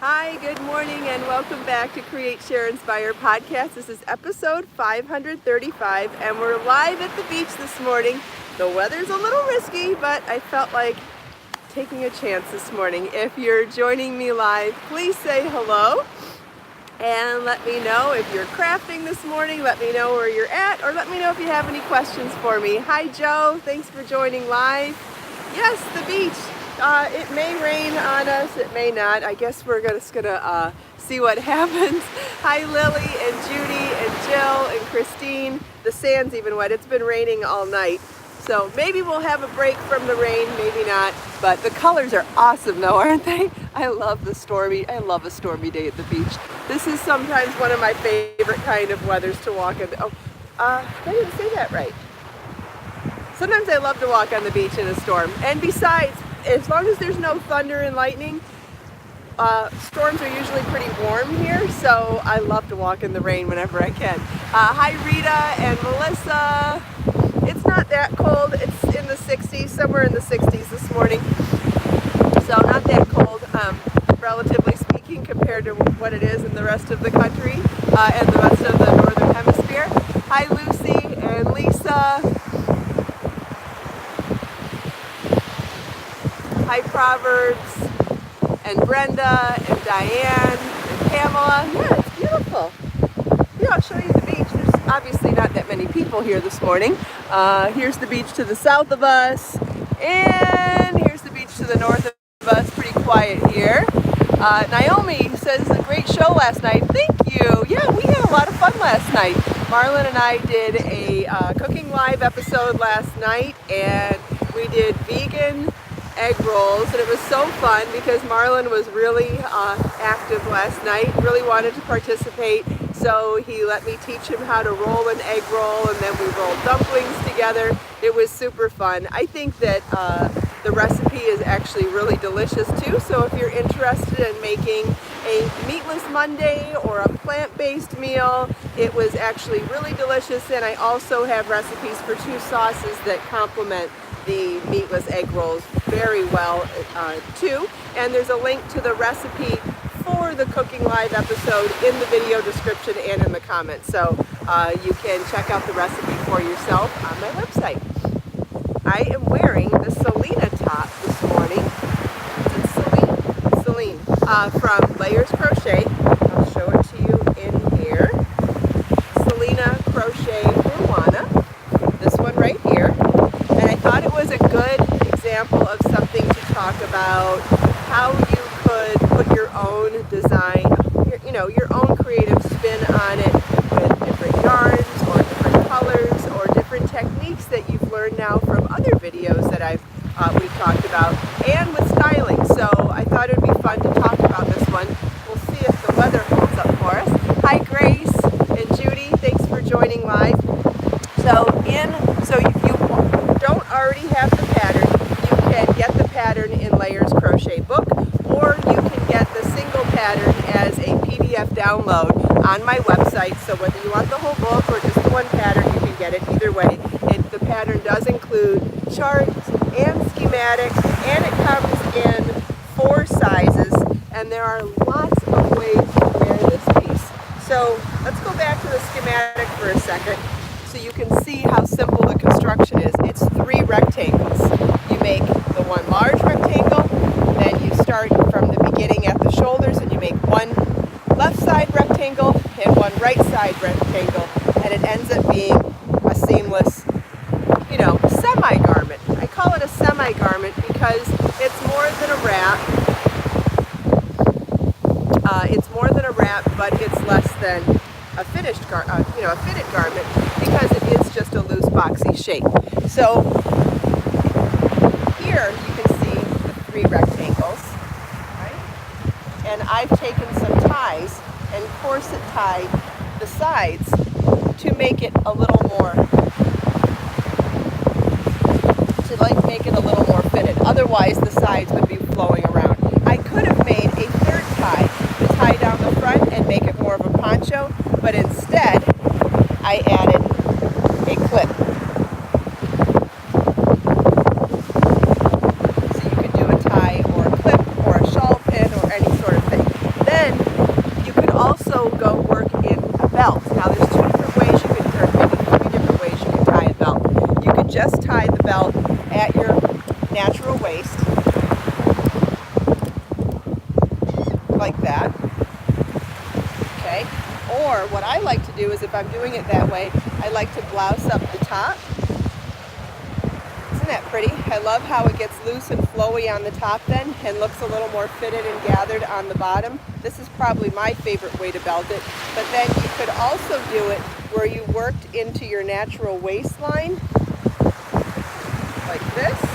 Hi, good morning, and welcome back to Create, Share, Inspire podcast. This is episode 535, and we're live at the beach this morning. The weather's a little risky, but I felt like taking a chance this morning. If you're joining me live, please say hello, and let me know if you're crafting this morning. Let me know where you're at, or let me know if you have any questions for me. Hi, Joe. Thanks for joining live. Yes, the beach. It may rain on us, it may not. I guess we're just gonna see what happens. Hi, Lily and Judy and Jill and Christine. The sand's even wet. It's been raining all night. So maybe we'll have a break from the rain, maybe not. But the colors are awesome though, aren't they? I love a stormy day at the beach. This is sometimes one of my favorite kind of weathers to walk in. I didn't say that right. Sometimes I love to walk on the beach in a storm. And besides, as long as there's no thunder and lightning, storms are usually pretty warm here, so I love to walk in the rain whenever I can. Hi, Rita and Melissa. It's not that cold. It's in the 60s, somewhere in the 60s this morning. So not that cold, relatively speaking, compared to what it is in the rest of the country and the rest of the northern hemisphere. Hi, Lucy and Lisa. Hi, Proverbs, and Brenda, and Diane, and Pamela. Yeah, it's beautiful. Yeah, I'll show you the beach. There's obviously not that many people here this morning. Here's the beach to the south of us, and here's the beach to the north of us. Pretty quiet here. Naomi says, a great show last night. Thank you. Yeah, we had a lot of fun last night. Marlon and I did a cooking live episode last night, and we did vegan egg rolls, and it was so fun because Marlon was really active last night, really wanted to participate, so he let me teach him how to roll an egg roll, and then we rolled dumplings together. It was super fun. I think that the recipe is actually really delicious too, so if you're interested in making a meatless Monday or a plant-based meal, it was actually really delicious. And I also have recipes for 2 sauces that complement the meatless egg rolls very well too, and there's a link to the recipe for the cooking live episode in the video description and in the comments, so you can check out the recipe for yourself on my website. I am wearing the Selena top this morning. It's Celine from Layers Crochet. I'll show it to you in here. Selena Crochet Ruana. This one right here. And I thought it was a good example of something to talk about, how you could put your own design, your own creative spin on it with different yarns or different colors or different techniques that you've learned now from other videos that we've talked about, and with styling. So I thought it would be fun to talk about this one. We'll see if the weather holds up for us. Hi, Grace and Judy. Thanks for joining live. So if you don't already have the pattern, you can get the pattern in Layers Crochet book, or you can get the single pattern as a PDF download on my website. So whether you want the whole book or just the one pattern, you can get it either way. The pattern does include charts and schematics, and it comes in 4 sizes, and there are lots of ways to wear this piece. So let's go back to the schematic for a second, so you can see how simple the construction is. It's 3 rectangles. You make the one large rectangle, then you start from the beginning at the shoulders, and you make one left side rectangle and one right side rectangle, and it ends up being a seamless, semi-garment. I call it a semi-garment because it's more than a wrap. But it's less than a finished a fitted garment, because it is just a loose boxy shape. So here you can see the 3 rectangles, right? And I've taken some ties and corset tied the sides to make it a little more fitted. Otherwise the sides would be flowing around. I could have made a 3rd tie to tie down the front and make it more of a poncho, but instead I added a clip. So you could do a tie or a clip or a shawl pin or any sort of thing. like that. Okay, or what I like to do is, if I'm doing it that way, I like to blouse up the top. Isn't that pretty? I love how it gets loose and flowy on the top then and looks a little more fitted and gathered on the bottom. This is probably my favorite way to belt it, but then you could also do it where you worked into your natural waistline, like this.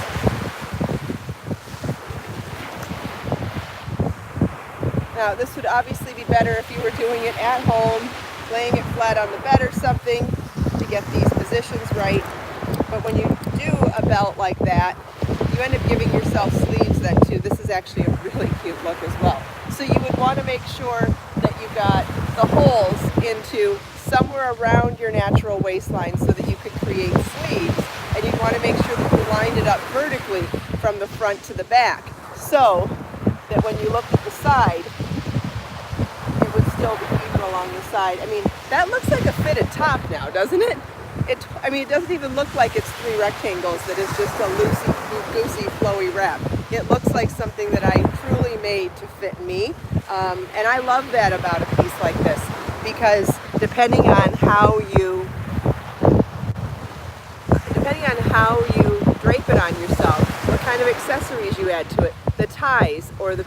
Now this would obviously be better if you were doing it at home, laying it flat on the bed or something to get these positions right. But when you do a belt like that, you end up giving yourself sleeves then too. This is actually a really cute look as well. So you would want to make sure that you got the holes into somewhere around your natural waistline so that you could create sleeves. And you'd want to make sure that you lined it up vertically from the front to the back, so that when you looked at the side, it would still be even along the side. I mean, that looks like a fitted top now, doesn't it? I mean, it doesn't even look like it's 3 rectangles that is just a loosey-goosey, flowy wrap. It looks like something that I truly made to fit me. And I love that about a piece like this, because depending on how you drape it on yourself, what kind of accessories you add to it, the ties or the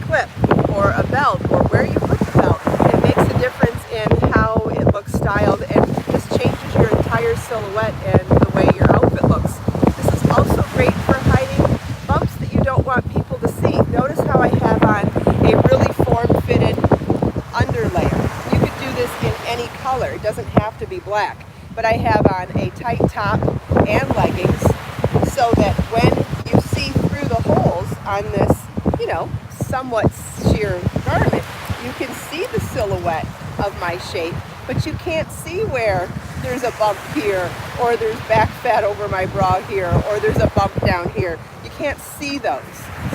clip or a belt or where you put the belt, it makes a difference in how it looks styled, and just changes your entire silhouette and the way your outfit looks. This is also great for hiding bumps that you don't want people to see. Notice how I have on a really form-fitted underlayer. You could do this in any color. It doesn't have to be black. But I have on a tight top and leggings so that when you see through the holes on this, you know, somewhat sheer garment, you can see the silhouette of my shape, but you can't see where there's a bump here, or there's back fat over my bra here, or there's a bump down here. You can't see those.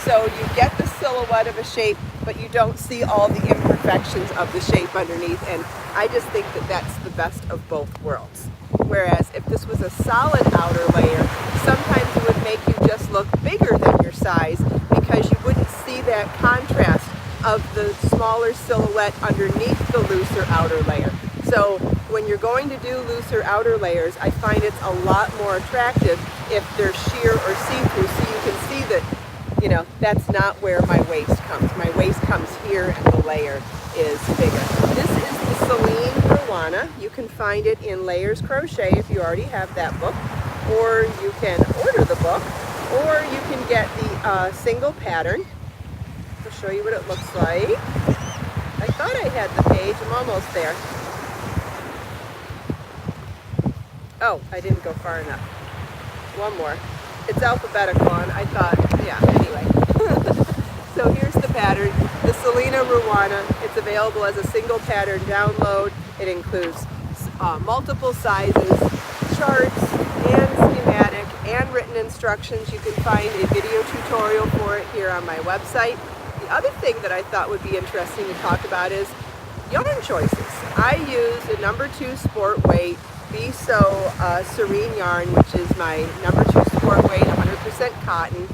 So you get the silhouette of a shape, but you don't see all the imperfections of the shape underneath, and I just think that that's the best of both worlds. Whereas if this was a solid outer layer, sometimes it would make you just look bigger than your size, because you wouldn't see that contrast of the smaller silhouette underneath the looser outer layer. So when you're going to do looser outer layers, I find it's a lot more attractive if they're sheer or see-through, so you can see that, you know, that's not where my waist comes. My waist comes here and the layer is bigger. This is the Celine Ruana. You can find it in Layers Crochet if you already have that book, or you can order the book, or you can get the single pattern. I'll show you what it looks like. I thought I had the page. I'm almost there. Oh, I didn't go far enough. One more. It's alphabetical, and I thought, yeah, anyway. So here's the pattern, the Selena Ruana. It's available as a single pattern download. It includes multiple sizes, charts, and schematic, and written instructions. You can find a video tutorial for it here on my website. The other thing that I thought would be interesting to talk about is yarn choices. I use a number 2 sport weight Be So Serene yarn, which is my number 2 sport weight, 100% cotton.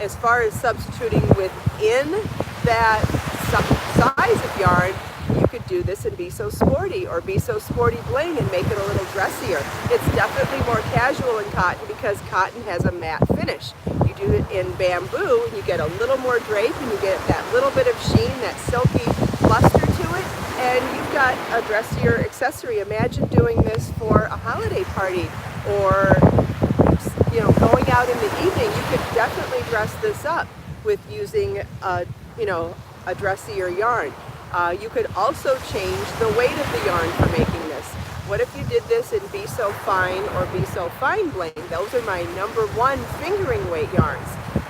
As far as substituting within that size of yarn, you could do this in Be So Sporty or Be So Sporty Bling and make it a little dressier. It's definitely more casual in cotton because cotton has a matte finish. You do it in bamboo, and you get a little more drape, and you get that little bit of sheen, that silky luster to it, and you've got a dressier accessory. Imagine doing this for a holiday party, or you know, going out in the evening. You could definitely dress this up with using a dressier yarn. You could also change the weight of the yarn for making this. What if you did this in Be So Fine or Be So Fine Bling? Those are my number 1 fingering weight yarns.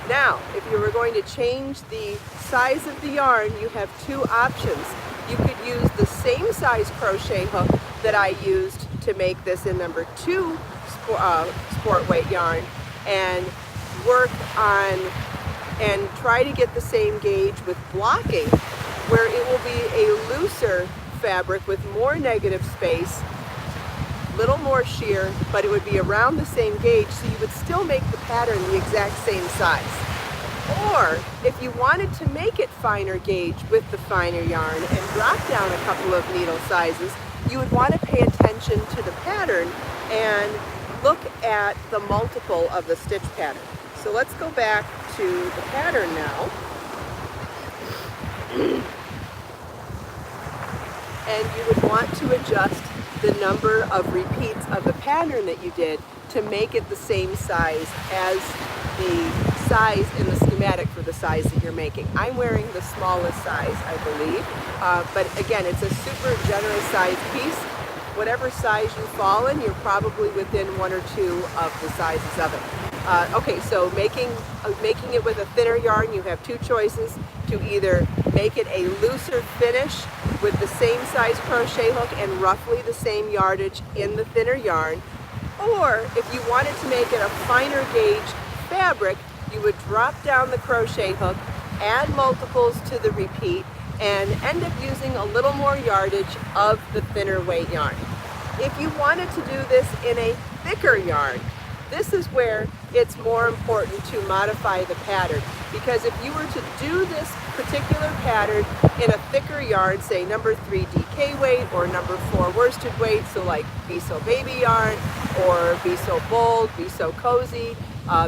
Now, if you were going to change the size of the yarn, you have 2 options. You could use the same size crochet hook that I used to make this in number 2 sport weight yarn, and work on and try to get the same gauge with blocking, where it will be a looser fabric with more negative space, little more sheer, but it would be around the same gauge, so you would still make the pattern the exact same size. Or if you wanted to make it finer gauge with the finer yarn and drop down a couple of needle sizes, you would want to pay attention to the pattern and look at the multiple of the stitch pattern. So let's go back to the pattern now. And you would want to adjust the number of repeats of the pattern that you did to make it the same size as the size in the schematic for the size that you're making. I'm wearing the smallest size, I believe, but again, it's a super generous size piece. Whatever size you fall in, you're probably within one or two of the sizes of it. Okay, so making it with a thinner yarn, you have two choices: to either make it a looser finish with the same size crochet hook and roughly the same yardage in the thinner yarn, or if you wanted to make it a finer gauge fabric, you would drop down the crochet hook, add multiples to the repeat, and end up using a little more yardage of the thinner weight yarn. If you wanted to do this in a thicker yarn, this is where it's more important to modify the pattern, because if you were to do this particular pattern in a thicker yarn, say number 3 DK weight or number 4 worsted weight, so like Be So Baby yarn or Be So Bold, Be So Cozy,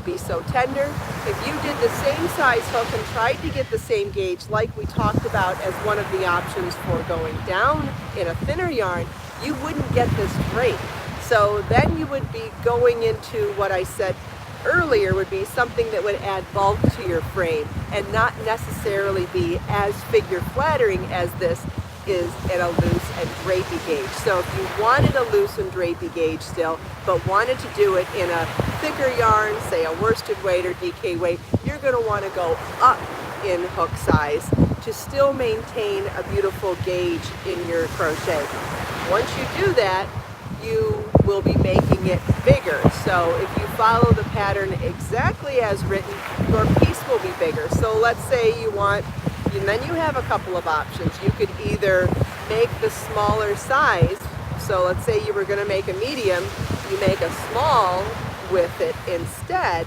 Be So Tender, if you did the same size hook and tried to get the same gauge like we talked about as one of the options for going down in a thinner yarn, you wouldn't get this drape. So then you would be going into what I said earlier would be something that would add bulk to your frame and not necessarily be as figure flattering as this is in a loose and drapey gauge. So if you wanted a loose and drapey gauge still, but wanted to do it in a thicker yarn, say a worsted weight or DK weight, you're going to want to go up in hook size to still maintain a beautiful gauge in your crochet. Once you do that, you will be making it bigger. So if you follow the pattern exactly as written, your piece will be bigger. So let's say you want, and then you have a couple of options. You could either make the smaller size. So let's say you were going to make a medium, you make a small with it instead,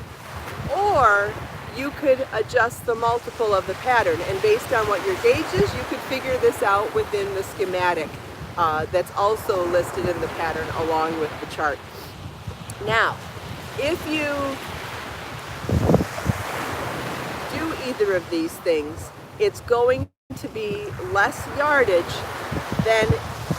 or you could adjust the multiple of the pattern. And based on what your gauge is, you could figure this out within the schematic. That's also listed in the pattern along with the chart. Now, if you do either of these things, it's going to be less yardage than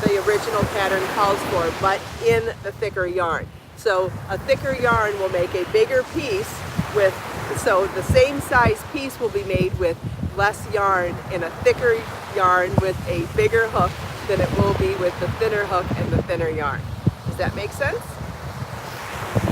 the original pattern calls for, but in the thicker yarn. So a thicker yarn will make a bigger piece with, so the same size piece will be made with less yarn in a thicker yarn with a bigger hook than it will be with the thinner hook and the thinner yarn. Does that make sense?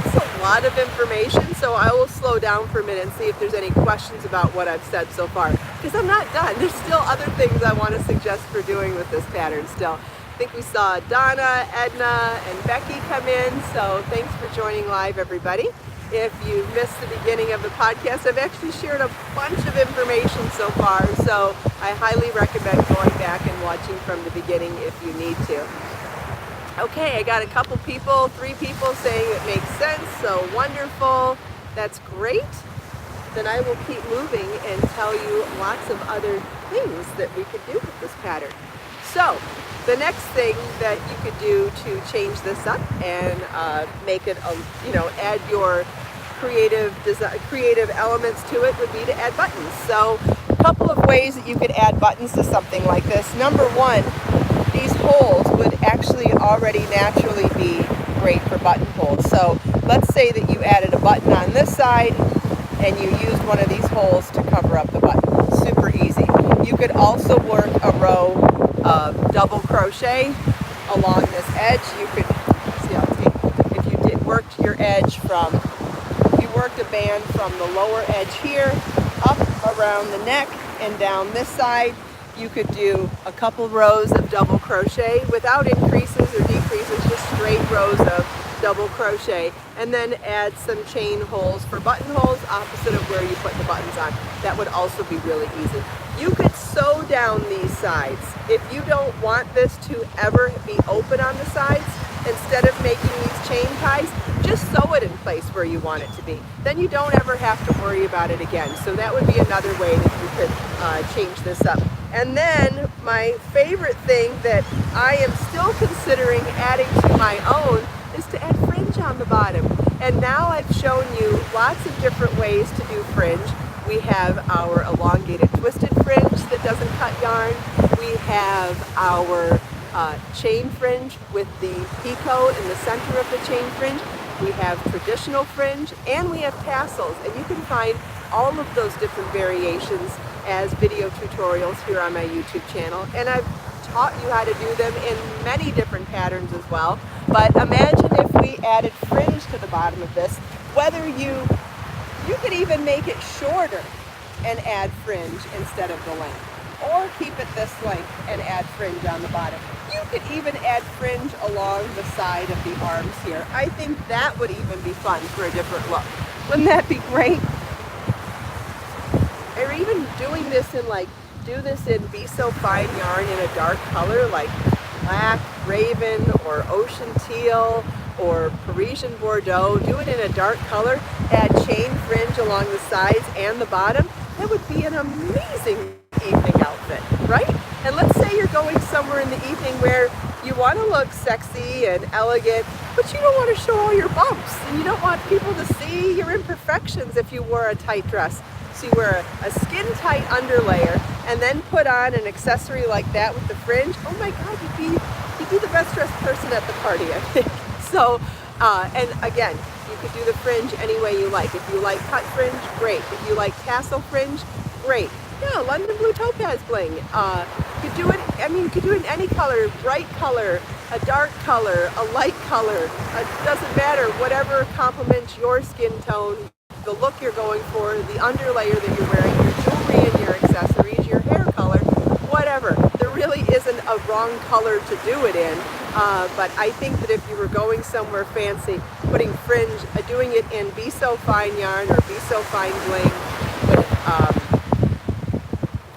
It's a lot of information, so I will slow down for a minute and see if there's any questions about what I've said so far, because I'm not done. There's still other things I want to suggest for doing with this pattern still. I think we saw Donna, Edna, and Becky come in, so thanks for joining live, everybody. If you missed the beginning of the podcast, I've actually shared a bunch of information so far, so I highly recommend going back and watching from the beginning if you need to. Okay, I got a couple people, 3 people saying it makes sense, so wonderful. That's great. Then I will keep moving and tell you lots of other things that we could do with this pattern. So, the next thing that you could do to change this up and make it, add your creative elements to it would be to add buttons. So, a couple of ways that you could add buttons to something like this. Number one, these holes would actually already naturally be great for buttonholes. So, let's say that you added a button on this side and you used one of these holes to cover up the button. Super easy. You could also work a row of double crochet along this edge. You could see, if you worked your edge from, if you worked a band from the lower edge here up around the neck and down this side, you could do a couple rows of double crochet without increases or decreases, just straight rows of double crochet, and then add some chain holes for buttonholes opposite of where you put the buttons on. That would also be really easy. You could sew down these sides. If you don't want this to ever be open on the sides, instead of making these chain ties, just sew it in place where you want it to be. Then you don't ever have to worry about it again. So that would be another way that you could change this up. And then my favorite thing that I am still considering adding to my own is to add fringe on the bottom. And now I've shown you lots of different ways to do fringe. We have our elongated twisted fringe that doesn't cut yarn. We have our chain fringe with the picot in the center of the chain fringe. We have traditional fringe, and we have tassels. And you can find all of those different variations as video tutorials here on my YouTube channel. And I've taught you how to do them in many different patterns as well. But imagine if we added fringe to the bottom of this, whether you could even make it shorter and add fringe instead of the length, or keep it this length and add fringe on the bottom. You could even add fringe along the side of the arms here. I think that would even be fun for a different look. Wouldn't that be great? Or even doing this in do this in Be So Fine yarn in a dark color like black, raven, or ocean teal, or Parisian Bordeaux. Do it in a dark color, add chain fringe along the sides and the bottom. That would be an amazing evening outfit, right? And let's say you're going somewhere in the evening where you want to look sexy and elegant, but you don't want to show all your bumps, and you don't want people to see your imperfections if you wore a tight dress. So you wear a skin-tight underlayer and then put on an accessory like that with the fringe. Oh my God, you'd be the best dressed person at the party, I think. So, and again, you could do the fringe any way you like. If you like cut fringe, great. If you like tassel fringe, great. Yeah, London Blue Topaz bling. You could do it, you could do it in any color, bright color, a dark color, a light color. It doesn't matter, whatever complements your skin tone, the look you're going for, the underlayer that you're wearing, your jewelry and your accessories, your hair color, whatever. There really isn't a wrong color to do it in, but I think that if you were going somewhere fancy, putting fringe, doing it in Be So Fine yarn or Be So Fine bling,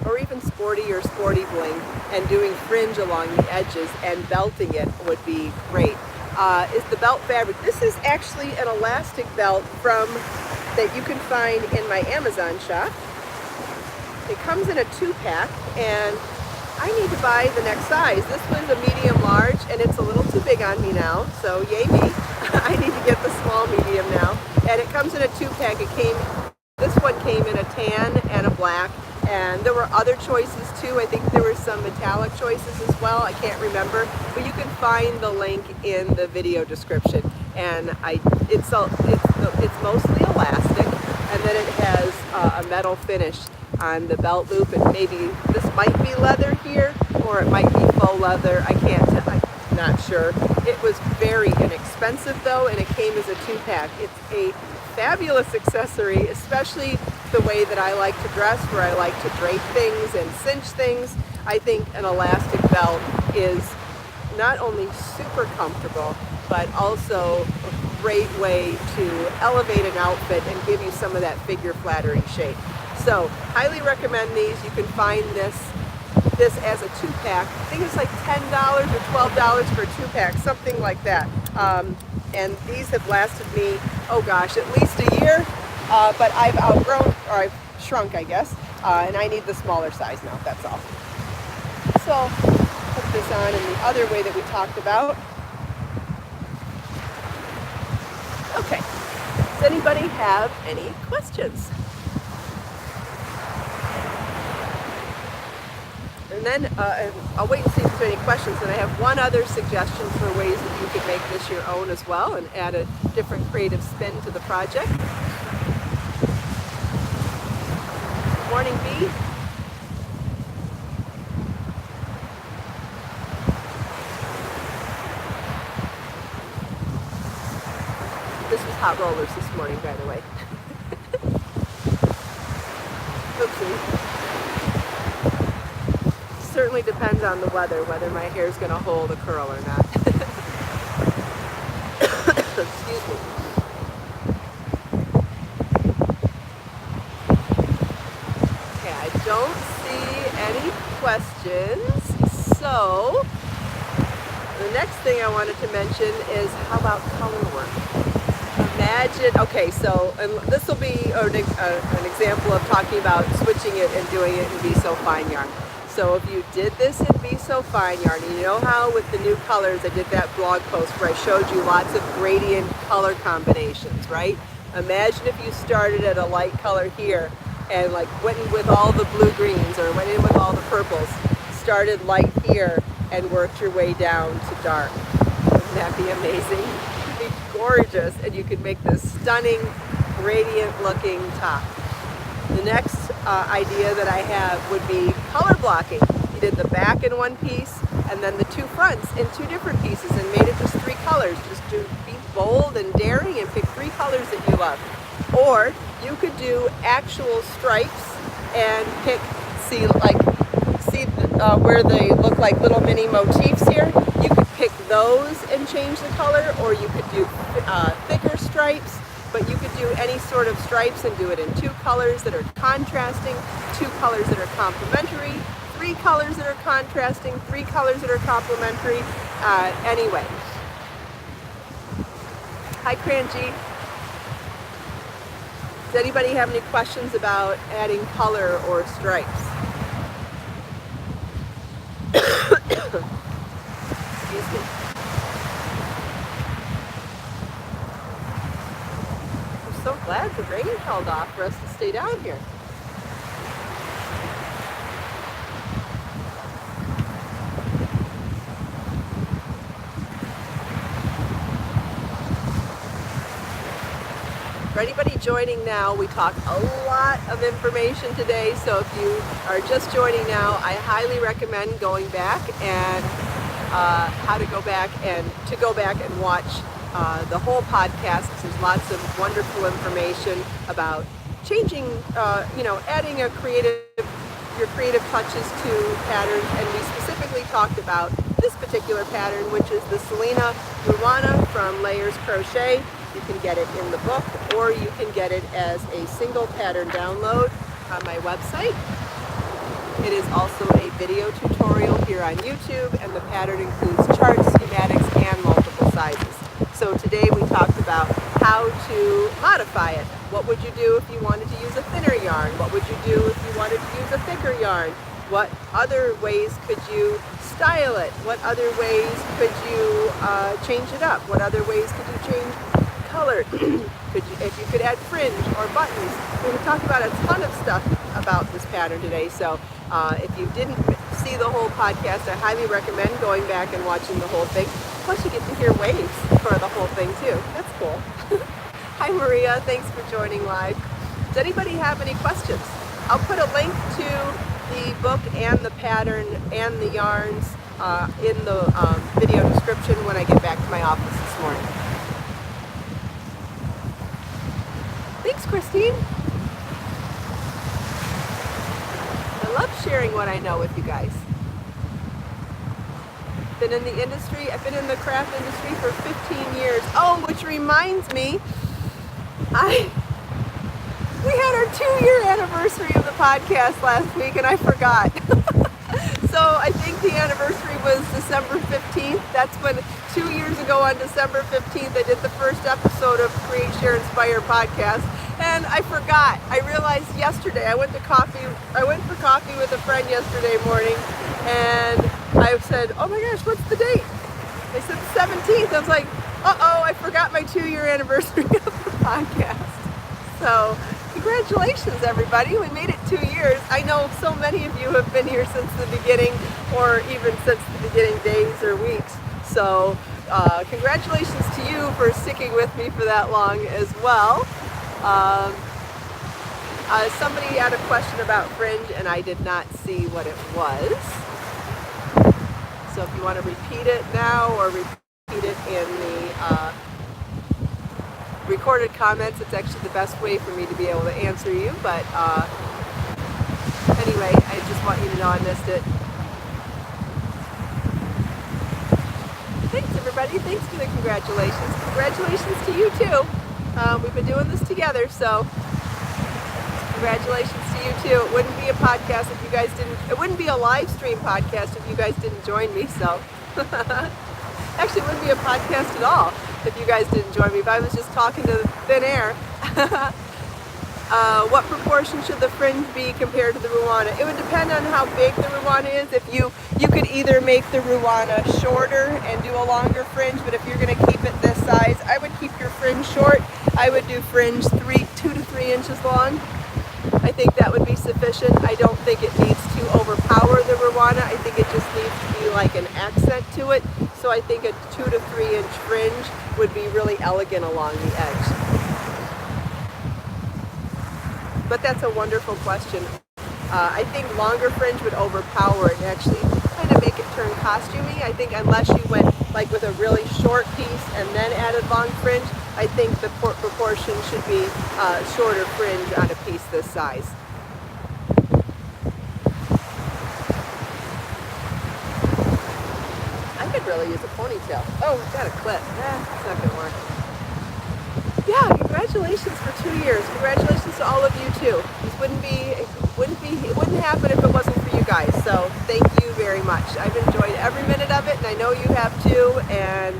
or even sporty or sporty bling, and doing fringe along the edges and belting it would be great. Is the belt fabric. This is actually an elastic belt that you can find in my Amazon shop. It comes in a 2-pack, and I need to buy the next size. This was a medium large, and it's a little too big on me now, so yay me. I need to get the small medium now. And it comes in a 2-pack. This one came in a tan and a black, and there were other choices too. I think there were some metallic choices as well. I can't remember, but you can find the link in the video description. And it's mostly elastic, and then it has a metal finish on the belt loop, and maybe this might be leather here, or it might be faux leather. I'm not sure. It was very inexpensive though, and it came as a 2-pack. It's a fabulous accessory, especially the way that I like to dress, where I like to drape things and cinch things. I think an elastic belt is not only super comfortable, but also a great way to elevate an outfit and give you some of that figure flattering shape. So, highly recommend these. You can find this as a 2-pack. I think it's like $10 or $12 for a 2-pack, something like that. And these have lasted me, oh gosh, at least a year. But I've outgrown, or I've shrunk, I guess, and I need the smaller size now, that's all. So, put this on in the other way that we talked about. Okay, does anybody have any questions? And then I'll wait and see if there's any questions. And I have one other suggestion for ways that you could make this your own as well and add a different creative spin to the project. Morning, Bee. This was hot rollers this morning, by the way. Oopsie. Certainly depends on the weather, whether my hair is going to hold a curl or not. Excuse me. Okay, I don't see any questions, so The next thing I wanted to mention is how about color work? Imagine, okay, so and this will be an example of talking about switching it and doing it in Be So Fine yarn. So if you did this in Be So Fine yarn, you know how with the new colors, I did that blog post where I showed you lots of gradient color combinations, right? Imagine if you started at a light color here and like went in with all the blue greens or went in with all the purples, started light here and worked your way down to dark. Wouldn't that be amazing? It'd be gorgeous, and you could make this stunning gradient looking top. The next idea that I have would be color blocking. You did the back in one piece and then the two fronts in two different pieces and made it just three colors. Just to be bold and daring and pick three colors that you love. Or you could do actual stripes and pick, see where they look like little mini motifs here. You could pick those and change the color, or you could do thicker stripes. But you could do any sort of stripes and do it in two colors that are contrasting, two colors that are complementary, three colors that are contrasting, three colors that are complementary. Anyway. Hi, Cranji. Does anybody have any questions about adding color or stripes? Excuse me. So glad the rain held off for us to stay down here. For anybody joining now, we talk a lot of information today, so if you are just joining now, I highly recommend going back and to go back and watch the whole podcast. There's lots of wonderful information about changing, adding your creative touches to patterns, and we specifically talked about this particular pattern, which is the Selena Ruana from Layers Crochet. You can get it in the book, or you can get it as a single pattern download on my website. It is also a video tutorial here on YouTube, and the pattern includes charts, schematics, and multiple sizes. So today we talked about how to modify it. What would you do if you wanted to use a thinner yarn? What would you do if you wanted to use a thicker yarn? What other ways could you style it? What other ways could you change it up? What other ways could you change color? If you could add fringe or buttons. We talked about a ton of stuff about this pattern today. So if you didn't see the whole podcast, I highly recommend going back and watching the whole thing. Plus you get to hear waves for the whole thing too. That's cool. Hi Maria, thanks for joining live. Does anybody have any questions? I'll put a link to the book and the pattern and the yarns in the video description when I get back to my office this morning. Thanks, Christine. I love sharing what I know with you guys. Been in the industry, I've been in the craft industry for 15 years. Oh, which reminds me, we had our 2-year anniversary of the podcast last week and I forgot. So I think the anniversary was December 15th. That's when 2 years ago on December 15th, I did the first episode of Create, Share, Inspire podcast. And I forgot. I realized yesterday, I went for coffee with a friend yesterday morning, and I said, oh my gosh, what's the date? They said the 17th. I was like, uh-oh, I forgot my 2-year anniversary of the podcast. So congratulations, everybody. We made it 2 years. I know so many of you have been here since the beginning, or even since the beginning days or weeks. So congratulations to you for sticking with me for that long as well. Somebody had a question about fringe and I did not see what it was. So if you want to repeat it now or repeat it in the recorded comments, it's actually the best way for me to be able to answer you. But anyway, I just want you to know I missed it. Thanks, everybody. Thanks for the congratulations. Congratulations to you, too. We've been doing this together, so congratulations to you, too. It wouldn't be a podcast if you guys didn't, it wouldn't be a live stream podcast if you guys didn't join me, so. Actually, it wouldn't be a podcast at all if you guys didn't join me, if I was just talking to thin air. What proportion should the fringe be compared to the Ruana? It would depend on how big the Ruana is. If you could either make the Ruana shorter and do a longer fringe, but if you're going to keep it this size, I would keep your fringe short. I would do fringe 2 to 3 inches long. I think that would be sufficient. I don't think it needs to overpower the Ruana. I think it just needs to be like an accent to it. So I think a 2 to 3 inch fringe would be really elegant along the edge. But that's a wonderful question. I think longer fringe would overpower it and actually kind of make it turn costumey. I think unless you went like with a really short piece and then added long fringe, I think the proportion should be shorter fringe on a piece this size. I could really use a ponytail. Oh, we've got a clip. It's not gonna work. Yeah, congratulations for 2 years. Congratulations to all of you too. This it wouldn't happen if it wasn't for you guys. So thank you very much. I've enjoyed every minute of it, and I know you have too. And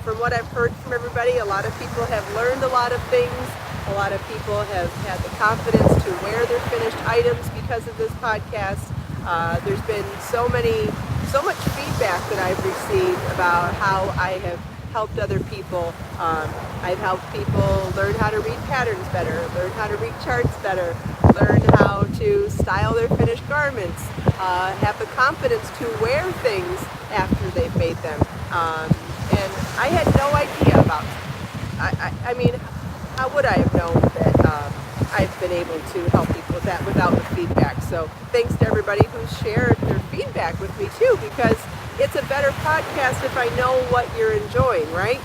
from what I've heard from everybody, a lot of people have learned a lot of things. A lot of people have had the confidence to wear their finished items because of this podcast. There's been so much feedback that I've received about how I have helped other people. I've helped people learn how to read patterns better, learn how to read charts better, learn how to style their finished garments, have the confidence to wear things after they've made them. And I had no idea about it. I mean, how would I have known that I've been able to help people with that without the feedback? So thanks to everybody who shared their feedback with me too, because it's a better podcast if I know what you're enjoying, right?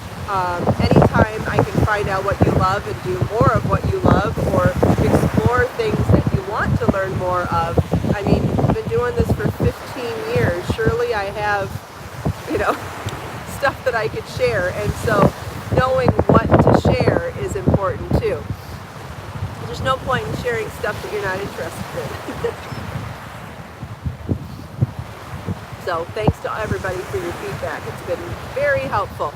Anytime I can find out what you love and do more of what you love, or explore things that you want to learn more of. I mean, I've been doing this for 15 years. Surely I have, stuff that I could share. And so knowing what to share is important too. There's no point in sharing stuff that you're not interested in. So thanks to everybody for your feedback. It's been very helpful.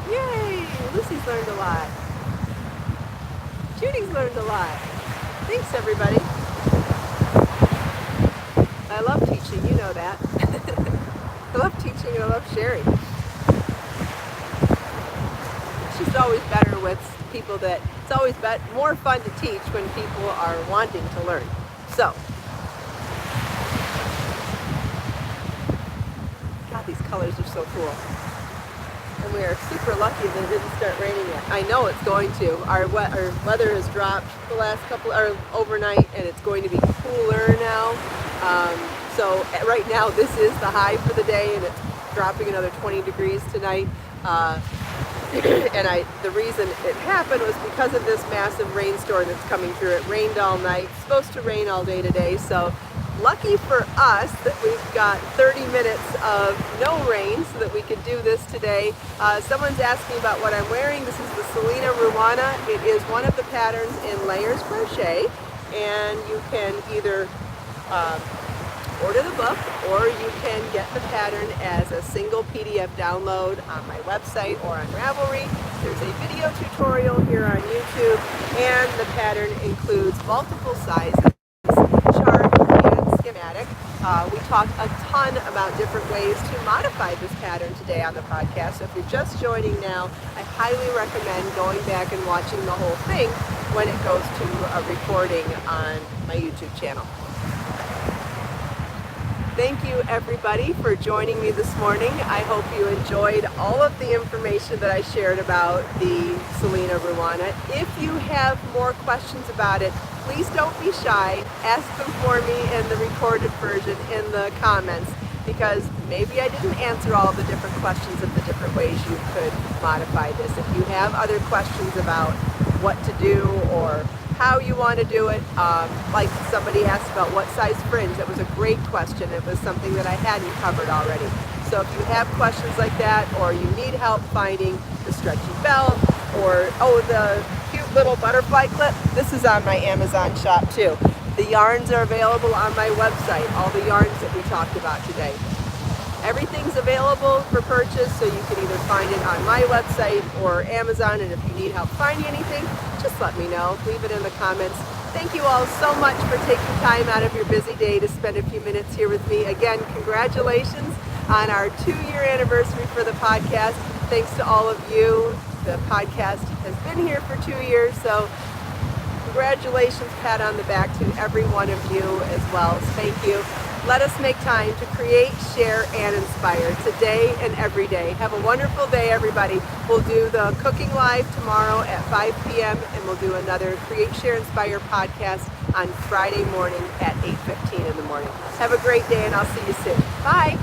Yay! Lucy's learned a lot. Judy's learned a lot. Thanks, everybody. I love teaching, you know that. I love teaching and I love sharing. It's just always better with people it's always more fun to teach when people are wanting to learn. So, God, these colors are so cool. And we are super lucky that it didn't start raining yet. I know it's going to. Our weather has dropped the last overnight, and it's going to be cooler now. So right now, this is the high for the day, and it's dropping another 20 degrees tonight. And the reason it happened was because of this massive rainstorm that's coming through. It rained all night. It's supposed to rain all day today. So lucky for us that we've got 30 minutes of no rain so that we could do this today. Someone's asking about what I'm wearing. This is the Selena Ruana. It is one of the patterns in Layers Crochet. And you can either order the book, or you can get the pattern as a single PDF download on my website or on Ravelry. There's a video tutorial here on YouTube, and the pattern includes multiple sizes, chart, and schematic. We talked a ton about different ways to modify this pattern today on the podcast. So if you're just joining now, I highly recommend going back and watching the whole thing when it goes to a recording on my YouTube channel. Thank you, everybody, for joining me this morning. I hope you enjoyed all of the information that I shared about the Selena Ruana. If you have more questions about it, please don't be shy. Ask them for me in the recorded version in the comments, because maybe I didn't answer all the different questions of the different ways you could modify this. If you have other questions about what to do or how you want to do it, like somebody asked about what size fringe. That was a great question. It was something that I hadn't covered already. So if you have questions like that, or you need help finding the stretchy belt, or the cute little butterfly clip, this is on my Amazon shop too. The yarns are available on my website, all the yarns that we talked about today. Everything's available for purchase, so you can either find it on my website or Amazon, and if you need help finding anything, just let me know. Leave it in the comments. Thank you all so much for taking time out of your busy day to spend a few minutes here with me. Again, congratulations on our 2-year anniversary for the podcast. Thanks to all of you. The podcast has been here for 2 years, so congratulations, pat on the back to every one of you as well. Thank you. Let us make time to create, share, and inspire today and every day. Have a wonderful day, everybody. We'll do the cooking live tomorrow at 5 p.m. and we'll do another Create, Share, Inspire podcast on Friday morning at 8:15 in the morning. Have a great day, and I'll see you soon. Bye.